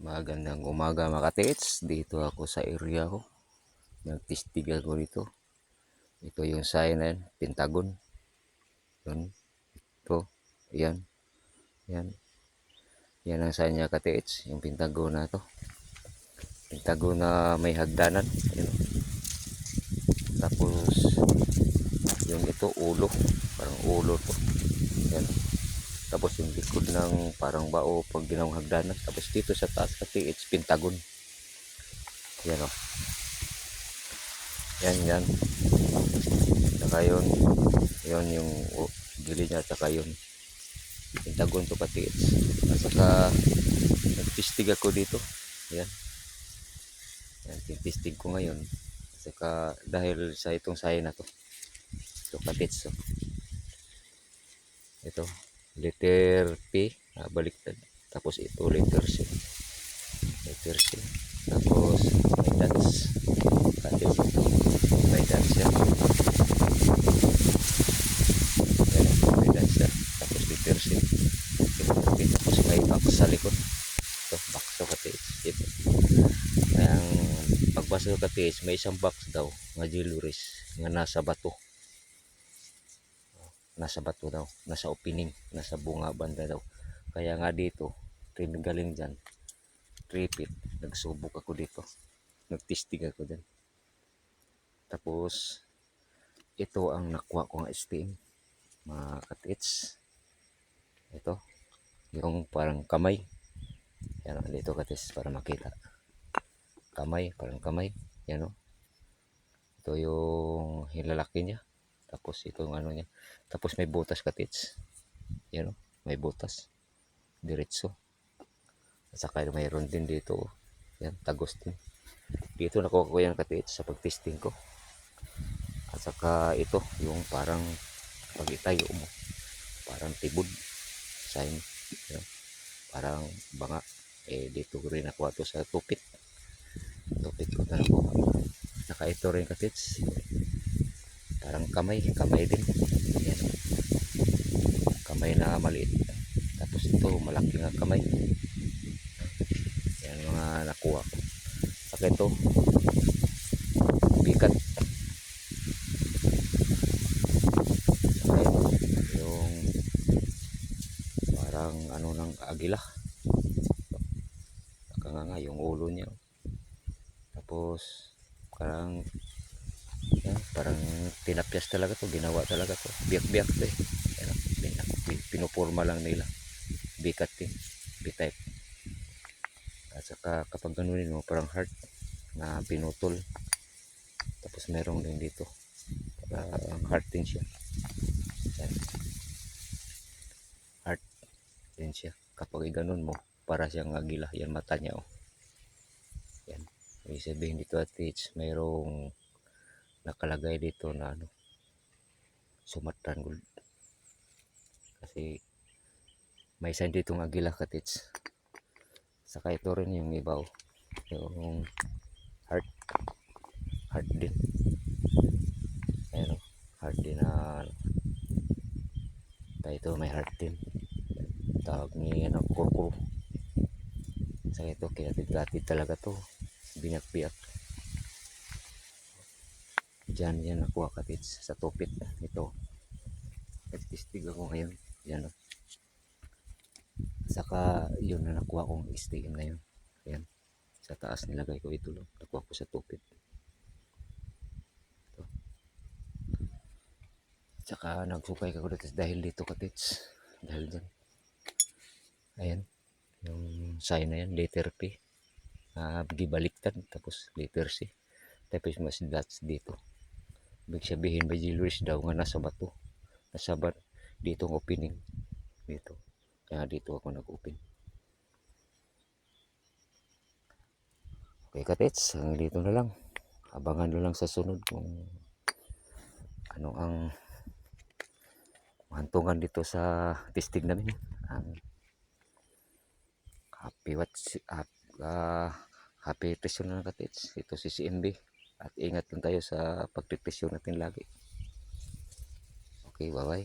Magandang umaga mga ka-TH. Dito ako sa area ko. Nagtistig ako dito. Ito yung sign na yan, Pentagon. Yun. Ito. Yan. Yan. Yan ang sign niya ka-TH. Yung Pentagon na to. Pentagon na may hagdanan. Yan. Tapos yung ito ulo. Parang ulo to. Yan. Tapos yung likod ng parang bao pag ginawang hagdanan. Tapos dito sa taas ka-TH, Pentagon. Yan o. Yan. Saka yun yung gilid niya, saka yun Pentagon to ka-TH. At saka nagtistig ako dito. Yan tinistig ko ngayon. Saka dahil sa itong sign na to, ito ka-TH. So, ito letter P, baliktad. Tapos ito letter C. Tapos may dots. Ka-TH ito may dots yan. May dots yan. Tapos letter C. Tapos may box sa likod. Ito box to ka-TH. Ito ang pagbasa ko ka-TH, may isang box daw nga jewelries nga nasa bato daw, nasa opening, nasa bunga banda daw. Kaya nga dito galing dyan, tripit, nagsubok ako dito, nagtistig ako dyan. Tapos ito ang nakuha ko nga sting mga ka-TH. Ito yung parang kamay. Yan dito ka-TH para makita. Parang kamay. Yan o. Ito yung hilalaki niya. Tapos ito yung ano niya. Tapos may butas ka-TH. Yan o. May butas. Diretso. At saka mayroon din dito. Yan. Tagos din. Dito nakuha ko yan ka-TH sa pag-testing ko. At saka ito. Yung parang pag itayo mo. Parang tibod. Sign. Yan. Parang banga. Dito ko rin nakuha to sa tupit ko na nakuha. Saka ito rin ka-TH. Parang kamay din. Yan. Kamay na maliit. Tapos ito malaki nga kamay. Yan mga nakuha ko. Saka ito bikat. Saka ito yung parang ano ng agila. Saka nga yung ulo niya. Tapos parang parang tinapyas talaga to, ginawa talaga to, biyak to eh. Yan, pinupurma lang nila, bikat din, B-type. At saka kapag ganunin mo parang heart na pinutol. Tapos merong din dito parang heart din siya. Yan. Heart din siya kapag ganun mo, para siyang agila. Yan mata niya oh. Yan, ibig sabihin dito at mayroong nakalagay dito na ano, Sumatran Gold. Kasi may sign ditong agila ka-TH. Saka ito rin yung iba oh. Yung heart din. Ayan oh, heart din na ano. Ito may heart din. Tawag ni ano, kurkuro. Saka ito kinatid-gatid talaga to. Biyak. Diyan yan nakuha ka-TH sa tupit. Ito nagtistig ako ngayon. Yan o. Saka yun na nakuha kong STM na yun. Yan. Sa taas nilagay ko ito lang. Nakuha ko sa tupit. Ito. Saka nagsukay ko dito dahil dito ka-TH. Dahil dyan. Ayan. Yung sign na yan. Letter P. Gibaliktad. Tapos letter C. Tapos mas dots dito. Ibig sabihin by jewelries daw nga nasa bato. Nasa dito ang opening. Dito. Kaya dito ako nag-open. Okay ka-TH, dito na lang. Abangan nyo lang sa sunod kung ano ang hantungan dito sa testing namin. Happy testing na ka-TH. Ito si CMB. At ingat lang tayo sa pagtitesyon natin lagi. Okay, bye-bye.